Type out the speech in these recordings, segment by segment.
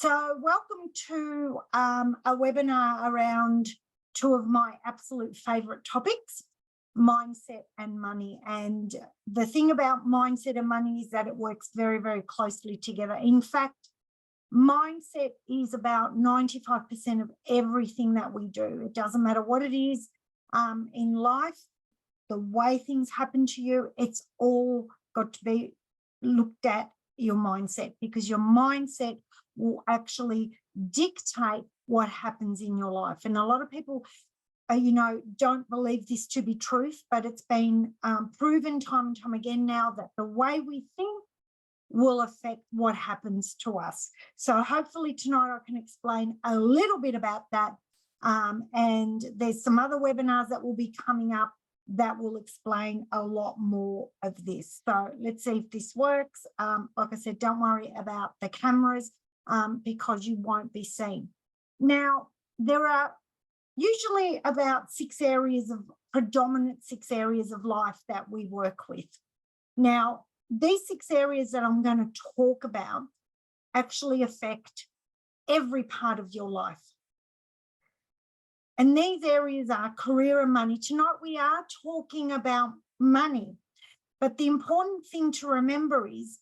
So welcome to a webinar around two of my absolute favourite topics, mindset and money. And the thing about mindset and money is that it works very, very closely together. In fact, mindset is about 95% of everything that we do. It doesn't matter what it is in life, the way things happen to you, it's all got to be looked at your mindset, because your mindset will actually dictate what happens in your life. And a lot of people, don't believe this to be truth, but it's been proven time and time again now that the way we think will affect what happens to us. So hopefully tonight I can explain a little bit about that. And there's some other webinars that will be coming up that will explain a lot more of this. So let's see if this works. Like I said, don't worry about the cameras because you won't be seen. Now, there are usually about predominant six areas of life that we work with. Now, these six areas that I'm going to talk about actually affect every part of your life. And these areas are career and money. Tonight we are talking about money, but the important thing to remember is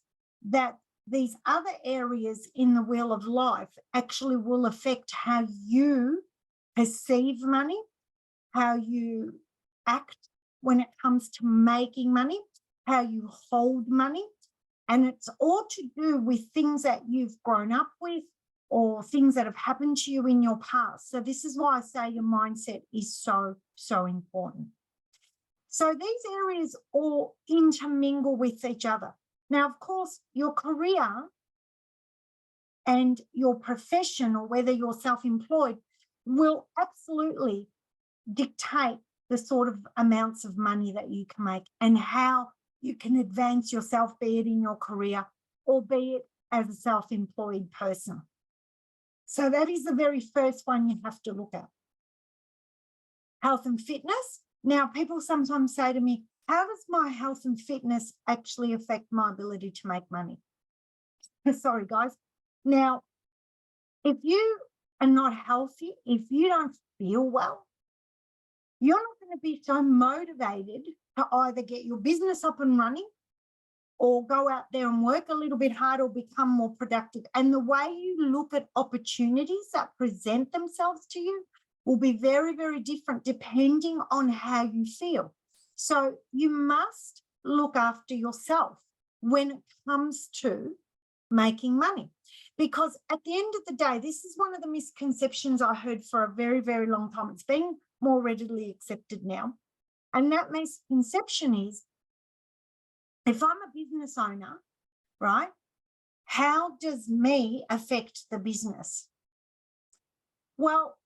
that these other areas in the wheel of life actually will affect how you perceive money, how you act when it comes to making money, how you hold money. And it's all to do with things that you've grown up with or things that have happened to you in your past. So this is why I say your mindset is so, so important. So these areas all intermingle with each other. Now, of course, your career and your profession, or whether you're self-employed, will absolutely dictate the sort of amounts of money that you can make and how you can advance yourself, be it in your career or be it as a self-employed person. So that is the very first one you have to look at. Health and fitness. Now, people sometimes say to me, how does my health and fitness actually affect my ability to make money? Sorry, guys. Now, if you are not healthy, if you don't feel well, you're not going to be so motivated to either get your business up and running or go out there and work a little bit hard or become more productive. And the way you look at opportunities that present themselves to you will be very, very different depending on how you feel. So you must look after yourself when it comes to making money. Because at the end of the day, this is one of the misconceptions I heard for a very, very long time. It's being more readily accepted now. And that misconception is, if I'm a business owner, right, how does me affect the business? Well,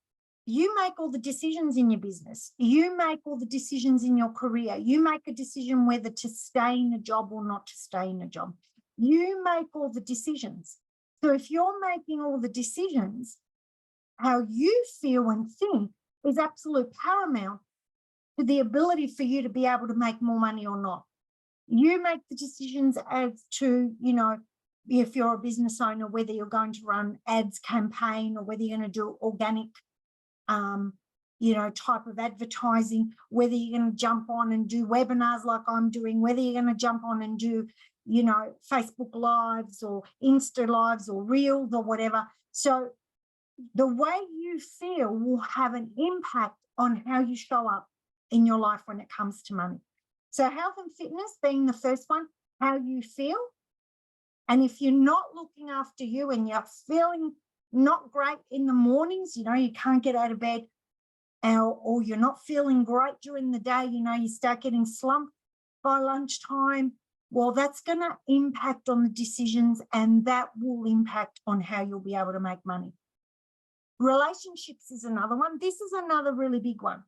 you make all the decisions in your business. You make all the decisions in your career. You make a decision whether to stay in a job or not to stay in a job. You make all the decisions. So if you're making all the decisions, how you feel and think is absolute paramount to the ability for you to be able to make more money or not. You make the decisions as to, if you're a business owner, whether you're going to run ads campaign or whether you're going to do organic, type of advertising, whether you're going to jump on and do webinars like I'm doing, whether you're going to jump on and do, Facebook Lives or Insta Lives or Reels or whatever. So the way you feel will have an impact on how you show up in your life when it comes to money. So health and fitness being the first one, how you feel. And if you're not looking after you and you're feeling not great in the mornings, you can't get out of bed, or you're not feeling great during the day, you start getting slumped by lunchtime, well, that's going to impact on the decisions, and that will impact on how you'll be able to make money. Relationships is another one. This is another really big one.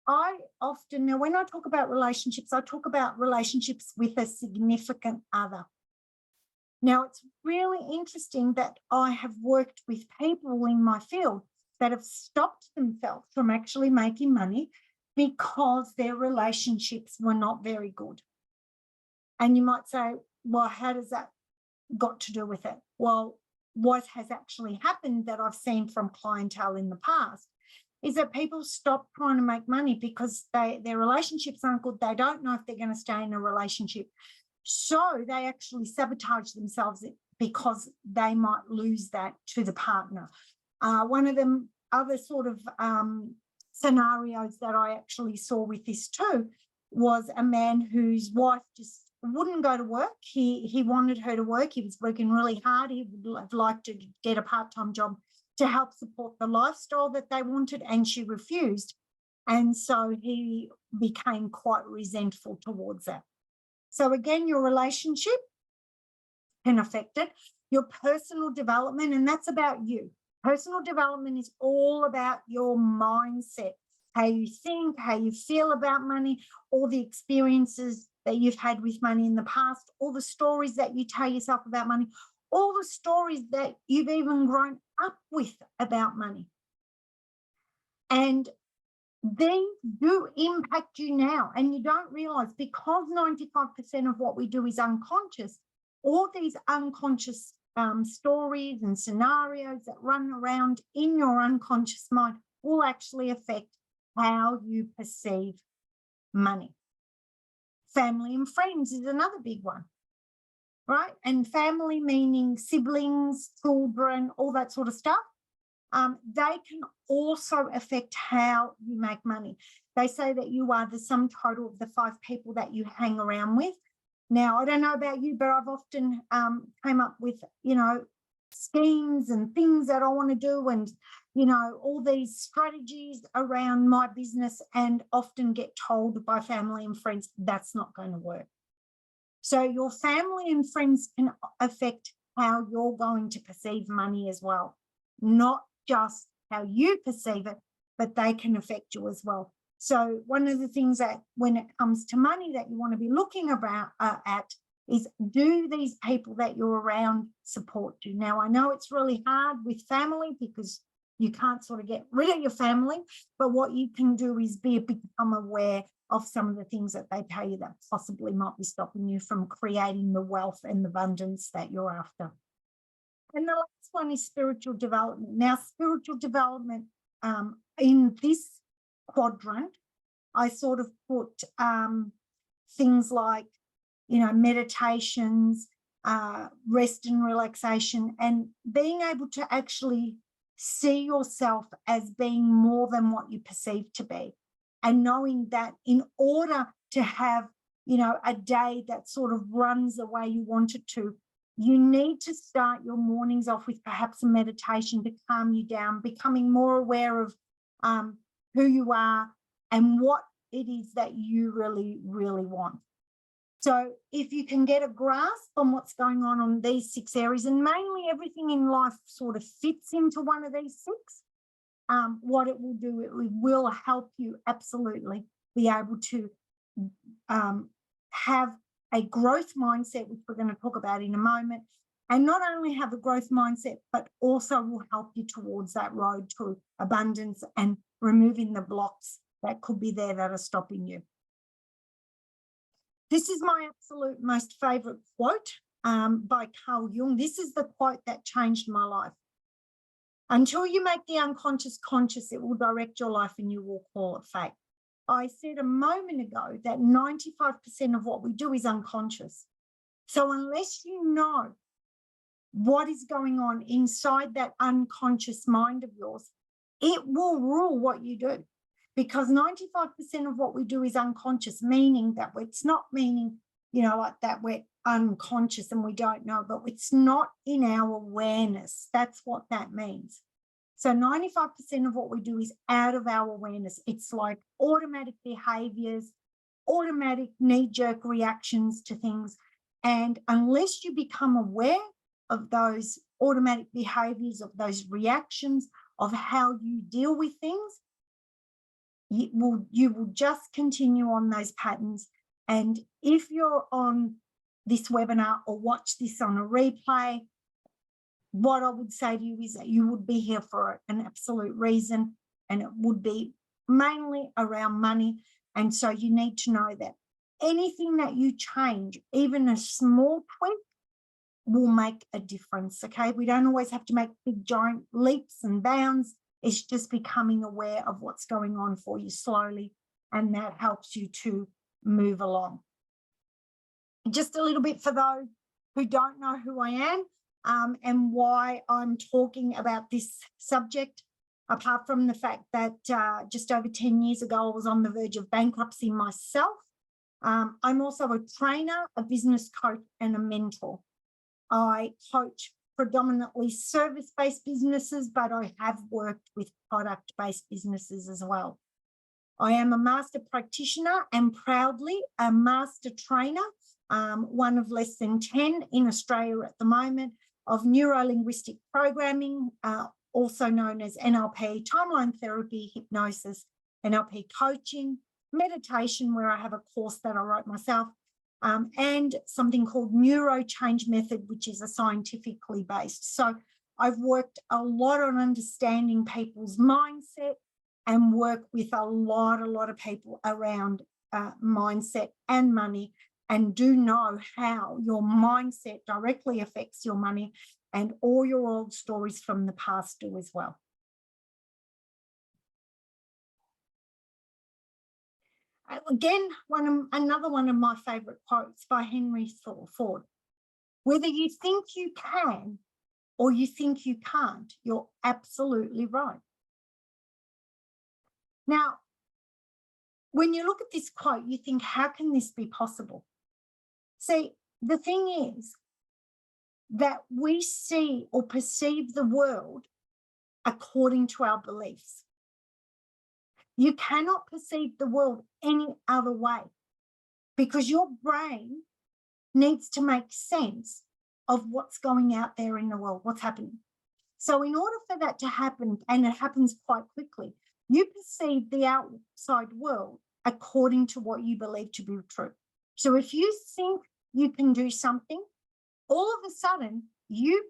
Now when I talk about relationships, I talk about relationships with a significant other. Now, it's really interesting that I have worked with people in my field that have stopped themselves from actually making money because their relationships were not very good. And you might say, well, how does that got to do with it? Well, what has actually happened that I've seen from clientele in the past is that people stop trying to make money because their relationships aren't good. They don't know if they're going to stay in a relationship. So they actually sabotage themselves because they might lose that to the partner. One of the other sort of scenarios that I actually saw with this too was a man whose wife just wouldn't go to work. He wanted her to work. He was working really hard. He would have liked to get a part-time job to help support the lifestyle that they wanted, and she refused. And so he became quite resentful towards that. So again, your relationship can affect it. Your personal development, and that's about you. Personal development is all about your mindset, how you think, how you feel about money, all the experiences that you've had with money in the past, all the stories that you tell yourself about money, all the stories that you've even grown up with about money. And they do impact you now, and you don't realize, because 95% of what we do is unconscious, all these unconscious stories and scenarios that run around in your unconscious mind will actually affect how you perceive money. Family and friends is another big one, right? And family meaning siblings, children, all that sort of stuff. They can also affect how you make money. They say that you are the sum total of the 5 people that you hang around with. Now, I don't know about you, but I've often came up with, schemes and things that I want to do, and, all these strategies around my business, and often get told by family and friends that's not going to work. So your family and friends can affect how you're going to perceive money as well, not just how you perceive it, but they can affect you as well. So one of the things that when it comes to money that you want to be looking at is, do these people that you're around support you? Now, I know it's really hard with family because you can't sort of get rid of your family, but what you can do is become aware of some of the things that they tell you that possibly might be stopping you from creating the wealth and abundance that you're after. And the last one is spiritual development. Now, spiritual development in this quadrant, I sort of put things like, meditations, rest and relaxation, and being able to actually see yourself as being more than what you perceive to be, and knowing that in order to have, a day that sort of runs the way you want it to, you need to start your mornings off with perhaps a meditation to calm you down, becoming more aware of who you are and what it is that you really, really want. So if you can get a grasp on what's going on these 6 areas, and mainly everything in life sort of fits into one of these 6, what it will do, it will help you absolutely be able to have a growth mindset, which we're going to talk about in a moment, and not only have a growth mindset, but also will help you towards that road to abundance and removing the blocks that could be there that are stopping you. This is my absolute most favorite quote by Carl Jung. This is the quote that changed my life. Until you make the unconscious conscious, it will direct your life and you will call it fate. I said a moment ago that 95% of what we do is unconscious. So unless you know what is going on inside that unconscious mind of yours, it will rule what you do. Because 95% of what we do is unconscious, meaning that it's not meaning, like that we're unconscious and we don't know, but it's not in our awareness. That's what that means. So 95% of what we do is out of our awareness. It's like automatic behaviors, automatic knee-jerk reactions to things. And unless you become aware of those automatic behaviors, of those reactions, of how you deal with things, you will just continue on those patterns. And if you're on this webinar or watch this on a replay, what I would say to you is that you would be here for an absolute reason, and it would be mainly around money. And so you need to know that anything that you change, even a small tweak, will make a difference, okay? We don't always have to make big, giant leaps and bounds. It's just becoming aware of what's going on for you slowly, and that helps you to move along. Just a little bit for those who don't know who I am and why I'm talking about this subject, apart from the fact that just over 10 years ago, I was on the verge of bankruptcy myself. I'm also a trainer, a business coach, and a mentor. I coach predominantly service-based businesses, but I have worked with product-based businesses as well. I am a master practitioner and proudly a master trainer, one of less than 10 in Australia at the moment, of neuro-linguistic programming, also known as NLP, timeline therapy, hypnosis, NLP coaching, meditation, where I have a course that I wrote myself, and something called Neuro Change Method, which is a scientifically based. So I've worked a lot on understanding people's mindset and work with a lot of people around mindset and money, and do know how your mindset directly affects your money, and all your old stories from the past do as well. Again, another one of my favorite quotes by Henry Ford. Whether you think you can or you think you can't, you're absolutely right. Now, when you look at this quote, you think, how can this be possible? See, the thing is that we see or perceive the world according to our beliefs. You cannot perceive the world any other way, because your brain needs to make sense of what's going out there in the world, what's happening. So in order for that to happen, and it happens quite quickly, you perceive the outside world according to what you believe to be true. So if you think you can do something, all of a sudden you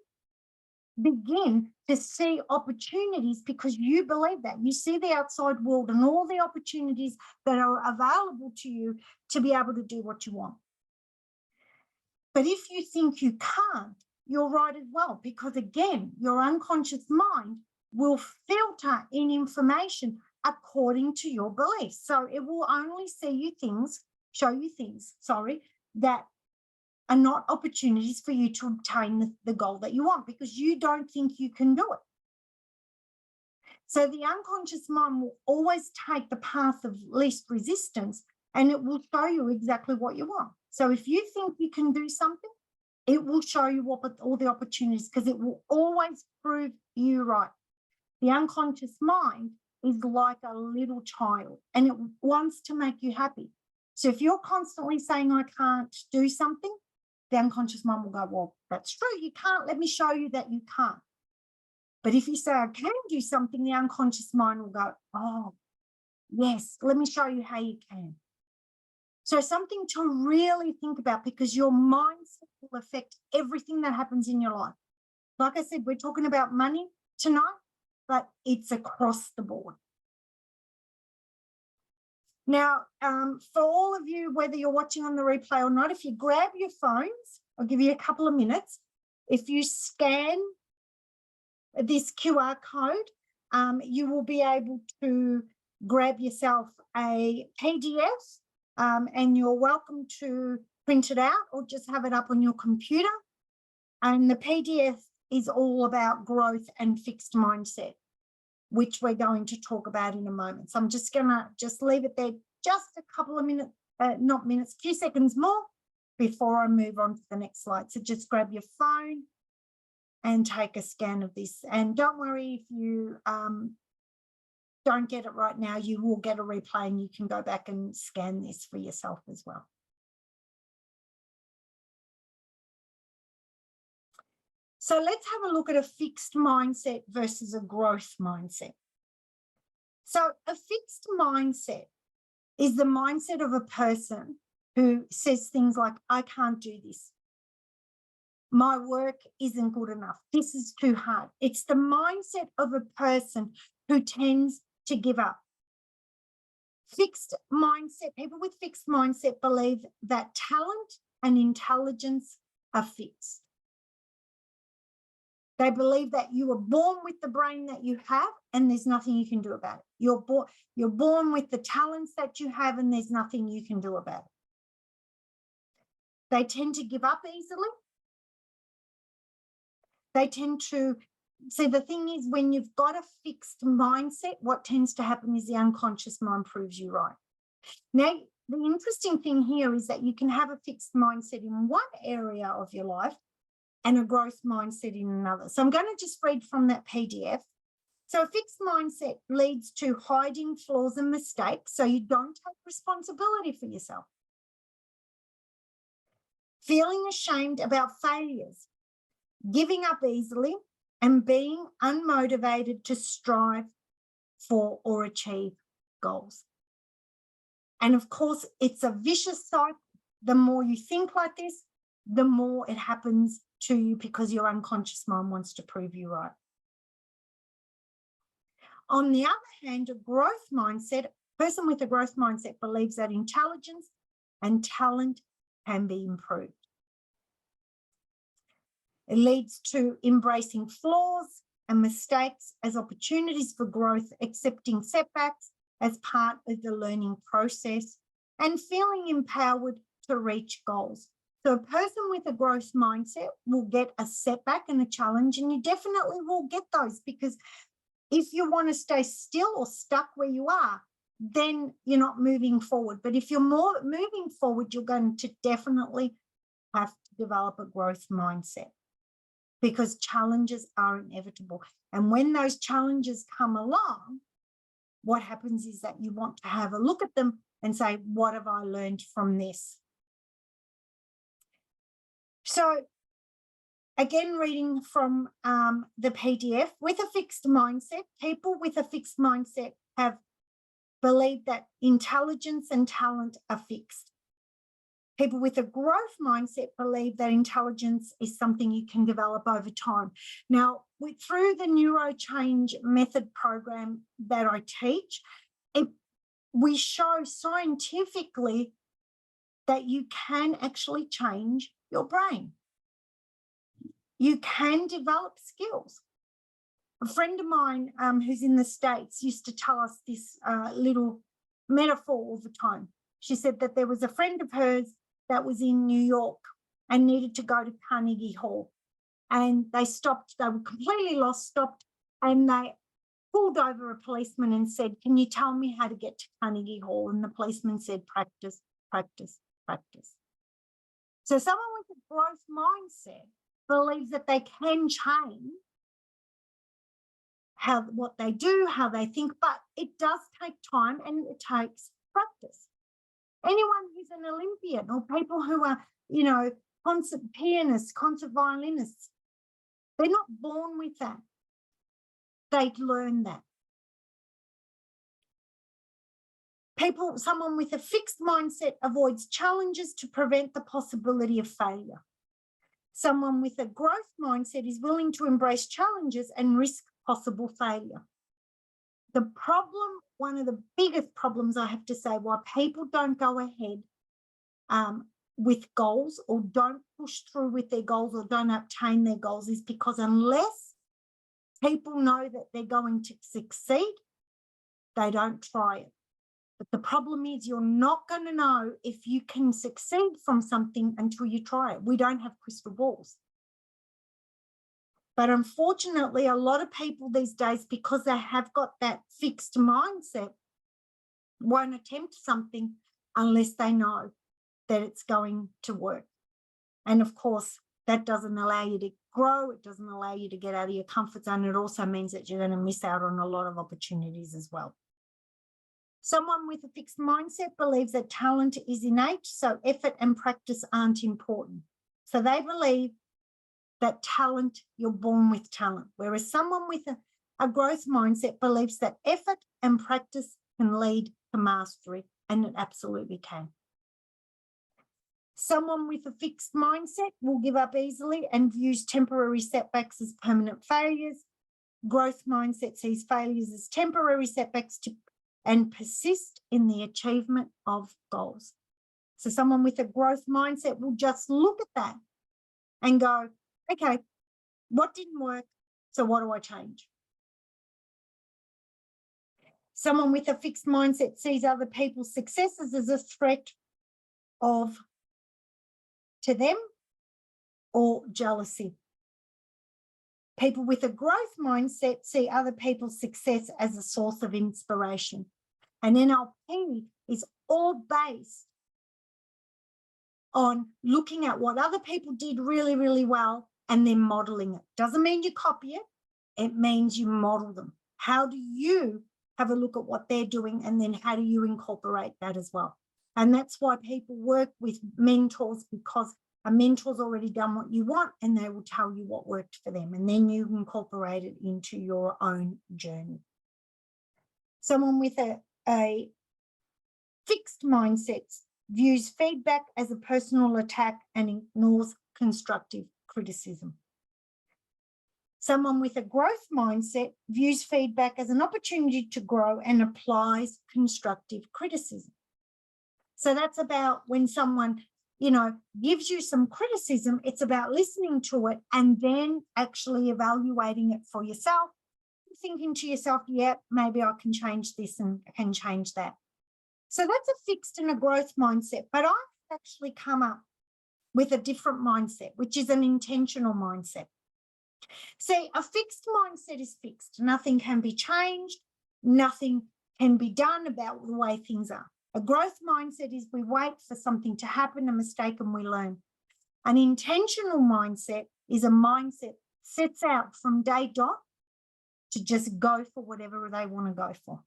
begin to see opportunities because you believe that. You see the outside world and all the opportunities that are available to you to be able to do what you want. But if you think you can't, you're right as well, because again, your unconscious mind will filter in information according to your beliefs. So it will only show you things, that are not opportunities for you to obtain the goal that you want, because you don't think you can do it. So the unconscious mind will always take the path of least resistance, and it will show you exactly what you want. So if you think you can do something, it will show you all the opportunities, because it will always prove you right. The unconscious mind is like a little child, and it wants to make you happy. So if you're constantly saying, I can't do something, the unconscious mind will go, well, that's true, you can't. Let me show you that you can't. But if you say, I can do something, the unconscious mind will go, oh, yes, let me show you how you can. So something to really think about, because your mindset will affect everything that happens in your life. Like I said, we're talking about money tonight, but it's across the board. Now, for all of you, whether you're watching on the replay or not, if you grab your phones, I'll give you a couple of minutes. If you scan this QR code, you will be able to grab yourself a PDF, and you're welcome to print it out or just have it up on your computer. And the PDF is all about growth and fixed mindset, which we're going to talk about in a moment. So I'm just going to leave it there just a couple of minutes, not minutes, a few seconds more before I move on to the next slide. So just grab your phone and take a scan of this. And don't worry if you don't get it right now, you will get a replay and you can go back and scan this for yourself as well. So let's have a look at a fixed mindset versus a growth mindset. So a fixed mindset is the mindset of a person who says things like, I can't do this. My work isn't good enough. This is too hard. It's the mindset of a person who tends to give up. Fixed mindset, people with fixed mindset believe that talent and intelligence are fixed. They believe that you were born with the brain that you have and there's nothing you can do about it. You're born with the talents that you have and there's nothing you can do about it. They tend to give up easily. They tend to, see, the thing is, when you've got a fixed mindset, what tends to happen is the unconscious mind proves you right. Now, the interesting thing here is that you can have a fixed mindset in one area of your life and a growth mindset in another. So I'm going to just read from that PDF. So a fixed mindset leads to hiding flaws and mistakes, so you don't take responsibility for yourself. Feeling ashamed about failures, giving up easily, and being unmotivated to strive for or achieve goals. And of course, it's a vicious cycle. The more you think like this, the more it happens to you because your unconscious mind wants to prove you right. On the other hand, a growth mindset, a person with a growth mindset believes that intelligence and talent can be improved. It leads to embracing flaws and mistakes as opportunities for growth, accepting setbacks as part of the learning process, and feeling empowered to reach goals. So a person with a growth mindset will get a setback and a challenge, and you definitely will get those, because if you want to stay still or stuck where you are, then you're not moving forward. But if you're more moving forward, you're going to definitely have to develop a growth mindset, because challenges are inevitable. And when those challenges come along, what happens is that you want to have a look at them and say, what have I learned from this? So again, reading from the PDF, with a fixed mindset, people with a fixed mindset have believed that intelligence and talent are fixed. People with a growth mindset believe that intelligence is something you can develop over time. Now, through the NeuroChange method program that I teach, we show scientifically that you can actually change your brain. You can develop skills. A friend of mine who's in the States used to tell us this little metaphor all the time. She said that there was a friend of hers that was in New York and needed to go to Carnegie Hall. And they stopped, they were completely lost, stopped, and they pulled over a policeman and said, can you tell me how to get to Carnegie Hall? And the policeman said, practice, practice, practice. So someone with a growth mindset believes that they can change what they do, how they think, but it does take time and it takes practice. Anyone who's an Olympian or people who are, you know, concert pianists, concert violinists, they're not born with that. They learn that. Someone with a fixed mindset avoids challenges to prevent the possibility of failure. Someone with a growth mindset is willing to embrace challenges and risk possible failure. The problem, one of the biggest problems I have to say, why people don't go ahead with goals or don't push through with their goals or don't obtain their goals is because unless people know that they're going to succeed, they don't try it. But the problem is you're not going to know if you can succeed from something until you try it. We don't have crystal balls. But unfortunately, a lot of people these days, because they have got that fixed mindset, won't attempt something unless they know that it's going to work. And of course, that doesn't allow you to grow. It doesn't allow you to get out of your comfort zone. It also means that you're going to miss out on a lot of opportunities as well. Someone with a fixed mindset believes that talent is innate, so effort and practice aren't important. So they believe that talent, you're born with talent, whereas someone with a growth mindset believes that effort and practice can lead to mastery, and it absolutely can. Someone with a fixed mindset will give up easily and views temporary setbacks as permanent failures. Growth mindset sees failures as temporary setbacks and persist in the achievement of goals. So someone with a growth mindset will just look at that and go, okay, What didn't work? So what do I change? Someone with a fixed mindset sees other people's successes as a threat to them or jealousy. People with a growth mindset see other people's success as a source of inspiration. And NLP is all based on looking at what other people did really, really well and then modeling it. Doesn't mean you copy it. It means you model them. How do you have a look at what they're doing, and then how do you incorporate that as well? And that's why people work with mentors, because a mentor's already done what you want and they will tell you what worked for them, and then you incorporate it into your own journey. Someone with a fixed mindset views feedback as a personal attack and ignores constructive criticism. Someone with a growth mindset views feedback as an opportunity to grow and applies constructive criticism. So that's about when someone, gives you some criticism, it's about listening to it and then actually evaluating it for yourself, thinking to yourself, yeah, maybe I can change this and I can change that. So that's a fixed and a growth mindset. But I've actually come up with a different mindset, which is an intentional mindset. See, a fixed mindset is fixed. Nothing can be changed. Nothing can be done about the way things are. A growth mindset is we wait for something to happen, a mistake, and we learn. An intentional mindset is a mindset sets out from day dot to just go for whatever they want to go for.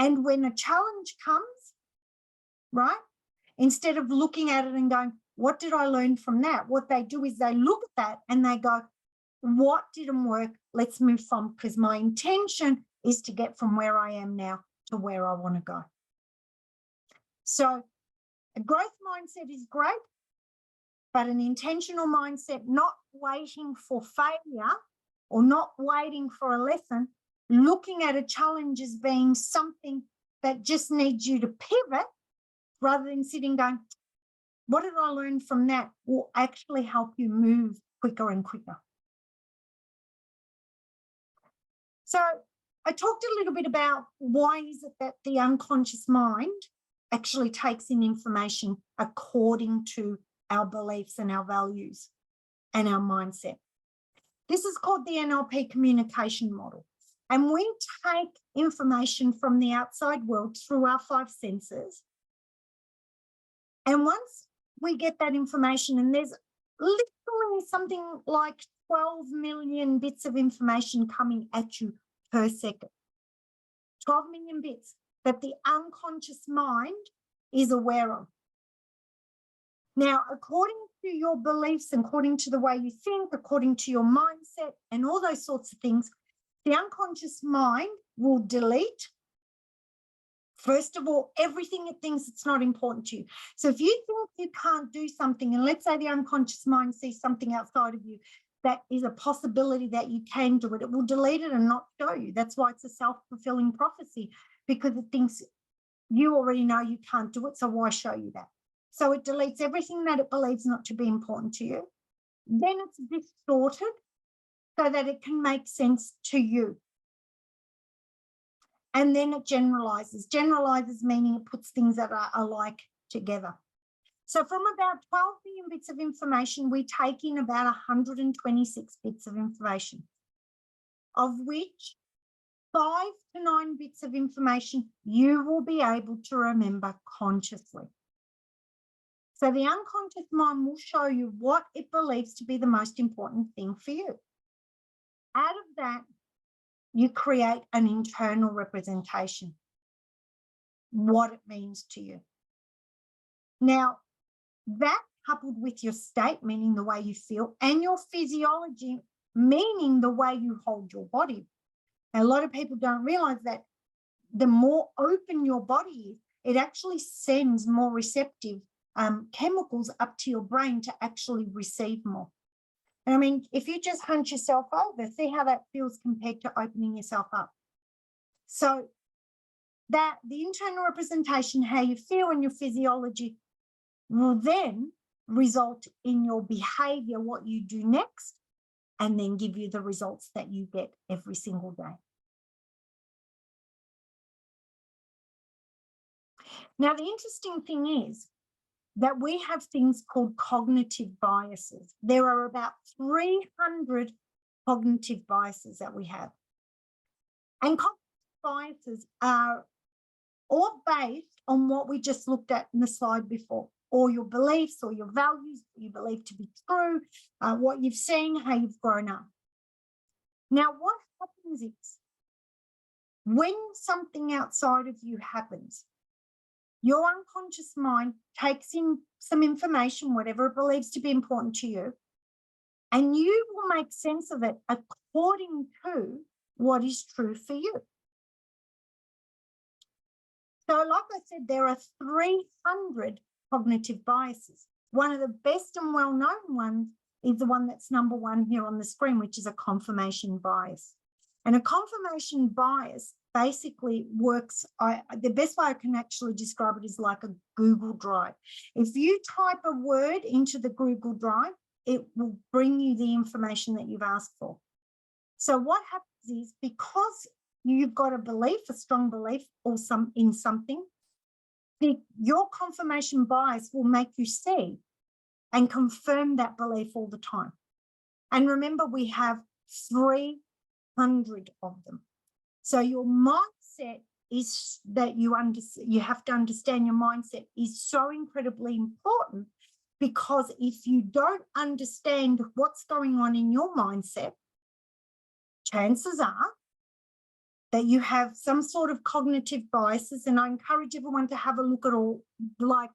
And when a challenge comes, right, instead of looking at it and going, what did I learn from that? What they do is they look at that and they go, what didn't work? Let's move on, because my intention is to get from where I am now to where I want to go. So a growth mindset is great, but an intentional mindset, not waiting for failure or not waiting for a lesson, looking at a challenge as being something that just needs you to pivot rather than sitting going, what did I learn from that, will actually help you move quicker and quicker. So I talked a little bit about why is it that the unconscious mind actually takes in information according to our beliefs and our values and our mindset. This is called the NLP communication model. And we take information from the outside world through our 5 senses. And once we get that information, and there's literally something like 12 million bits of information coming at you per second. 12 million bits that the unconscious mind is aware of. Now, according to your beliefs, according to the way you think, according to your mindset and all those sorts of things, the unconscious mind will delete, first of all, everything it thinks it's not important to you. So if you think you can't do something, and let's say the unconscious mind sees something outside of you that is a possibility that you can do it, it will delete it and not show you. That's why it's a self-fulfilling prophecy, because it thinks you already know you can't do it, so why show you that? So it deletes everything that it believes not to be important to you. Then it's distorted so that it can make sense to you. And then it generalizes. Generalizes meaning it puts things that are alike together. So from about 12 billion bits of information, we take in about 126 bits of information, of which 5 to 9 bits of information you will be able to remember consciously. So the unconscious mind will show you what it believes to be the most important thing for you. Out of that, you create an internal representation, what it means to you. Now, that coupled with your state, meaning the way you feel, and your physiology, meaning the way you hold your body. Now, a lot of people don't realize that the more open your body is, it actually sends more receptive chemicals up to your brain to actually receive more. And I mean, if you just hunch yourself over, see how that feels compared to opening yourself up. So that the internal representation, how you feel and your physiology, will then result in your behavior, what you do next, and then give you the results that you get every single day. Now, the interesting thing is that we have things called cognitive biases. There are about 300 cognitive biases that we have. And cognitive biases are all based on what we just looked at in the slide before, or your beliefs or your values, what you believe to be true, what you've seen, how you've grown up. Now, what happens is when something outside of you happens, your unconscious mind takes in some information, whatever it believes to be important to you, and you will make sense of it according to what is true for you. So like I said, there are 300 cognitive biases. One of the best and well-known ones is the one that's number one here on the screen, which is a confirmation bias. And a confirmation bias basically works, the best way I can actually describe it is like a Google Drive. If you type a word into the Google Drive, it will bring you the information that you've asked for. So what happens is, because you've got a belief, a strong belief in something, your confirmation bias will make you see and confirm that belief all the time. And remember, we have 300 of them. So your mindset is that you have to understand your mindset is so incredibly important, because if you don't understand what's going on in your mindset, chances are that you have some sort of cognitive biases. And I encourage everyone to have a look at all, like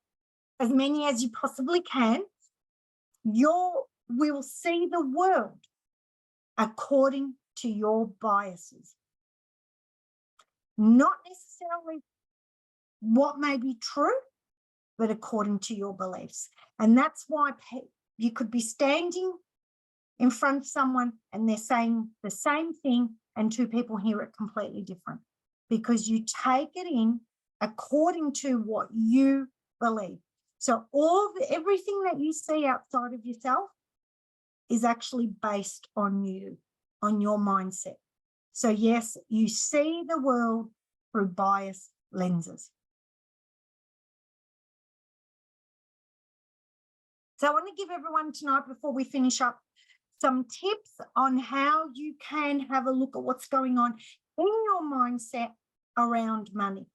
as many as you possibly can. You will see the world according to your biases, not necessarily what may be true, but according to your beliefs. And that's why you could be standing in front of someone and they're saying the same thing and two people hear it completely different, because you take it in according to what you believe. So everything that you see outside of yourself is actually based on you, on your mindset. So yes, you see the world through bias lenses. So I want to give everyone tonight, before we finish up, some tips on how you can have a look at what's going on in your mindset around money.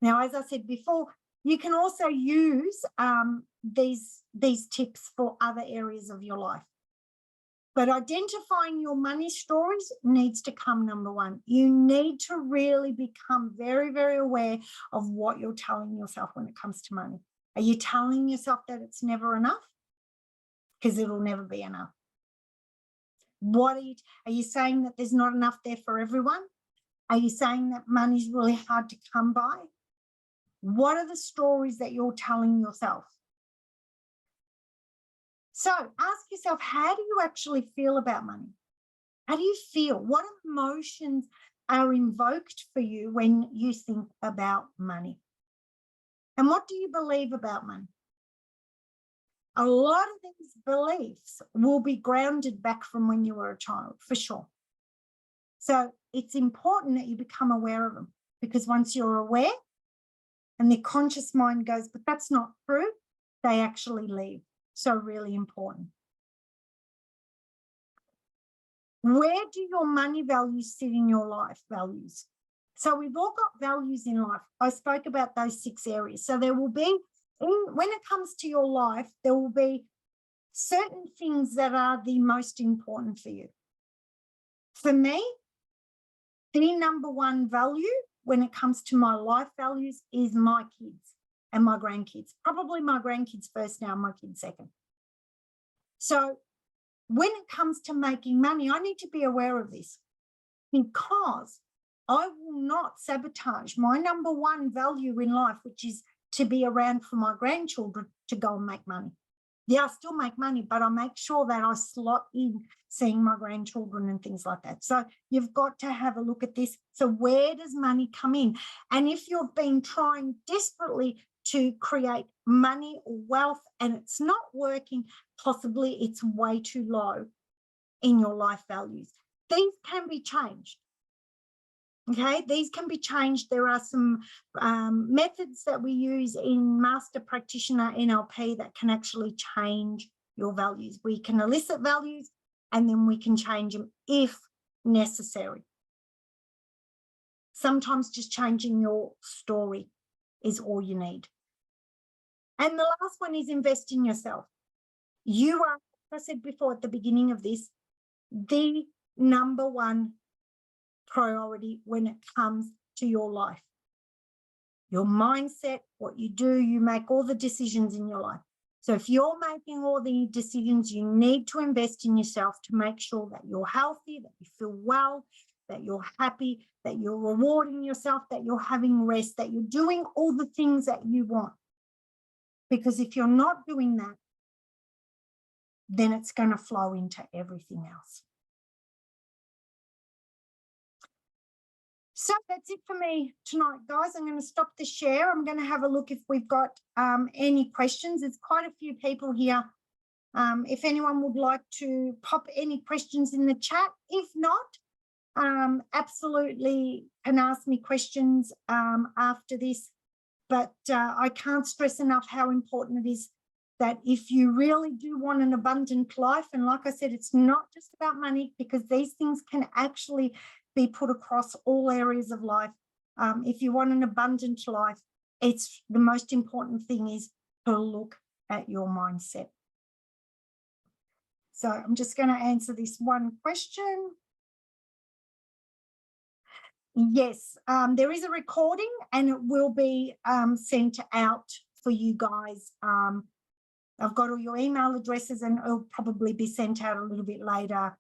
Now, as I said before, you can also use these tips for other areas of your life. But identifying your money stories needs to come number one. You need to really become very, very aware of what you're telling yourself when it comes to money. Are you telling yourself that it's never enough? Because it'll never be enough. Are you saying that there's not enough there for everyone? Are you saying that money's really hard to come by? What are the stories that you're telling yourself? So ask yourself, how do you actually feel about money? How do you feel? What emotions are invoked for you when you think about money? And what do you believe about money? A lot of these beliefs will be grounded back from when you were a child, for sure. So it's important that you become aware of them, because once you're aware and the conscious mind goes, but that's not true, they actually leave. So really important. Where do your money values sit in your life values? So we've all got values in life. I spoke about those 6 areas. So there will be, when it comes to your life, there will be certain things that are the most important for you. For me, the number one value when it comes to my life values is my kids and my grandkids. Probably my grandkids first now, my kids second. So when it comes to making money, I need to be aware of this, because I will not sabotage my number one value in life, which is to be around for my grandchildren to go and make money. Yeah, I still make money, but I make sure that I slot in seeing my grandchildren and things like that. So you've got to have a look at this. So where does money come in? And if you've been trying desperately to create money or wealth and it's not working, possibly it's way too low, in your life values. These can be changed. Okay, these can be changed. There are some methods that we use in Master Practitioner NLP that can actually change your values. We can elicit values and then we can change them if necessary. Sometimes just changing your story is all you need. And the last one is invest in yourself. You are, like I said before at the beginning of this, the number one priority when it comes to your life. Your mindset, what you do, you make all the decisions in your life. So if you're making all the decisions, you need to invest in yourself to make sure that you're healthy, that you feel well, that you're happy, that you're rewarding yourself, that you're having rest, that you're doing all the things that you want. Because if you're not doing that, then it's going to flow into everything else. So that's it for me tonight, guys. I'm going to stop the share. I'm going to have a look if we've got any questions. There's quite a few people here. If anyone would like to pop any questions in the chat. If not, absolutely can ask me questions after this. But I can't stress enough how important it is that if you really do want an abundant life, and like I said, it's not just about money, because these things can actually be put across all areas of life. If you want an abundant life, it's the most important thing is to look at your mindset. So I'm just going to answer this one question. Yes, there is a recording and it will be sent out for you guys. I've got all your email addresses and it'll probably be sent out a little bit later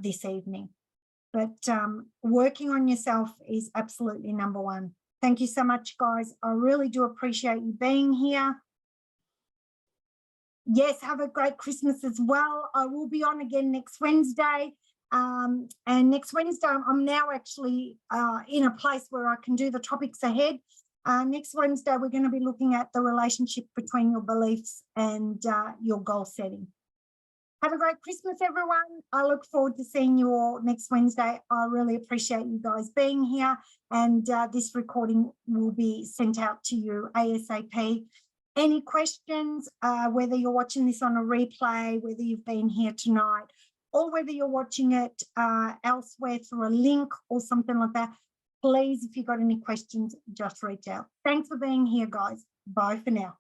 this evening. But working on yourself is absolutely number one. Thank you so much, guys. I really do appreciate you being here. Yes, have a great Christmas as well. I will be on again next Wednesday. And next Wednesday, I'm now actually in a place where I can do the topics ahead. Next Wednesday, we're going to be looking at the relationship between your beliefs and your goal setting. Have a great Christmas, everyone. I look forward to seeing you all next Wednesday. I really appreciate you guys being here, and this recording will be sent out to you ASAP. Any questions, whether you're watching this on a replay, whether you've been here tonight, or whether you're watching it elsewhere through a link or something like that, please, if you've got any questions, just reach out. Thanks for being here, guys. Bye for now.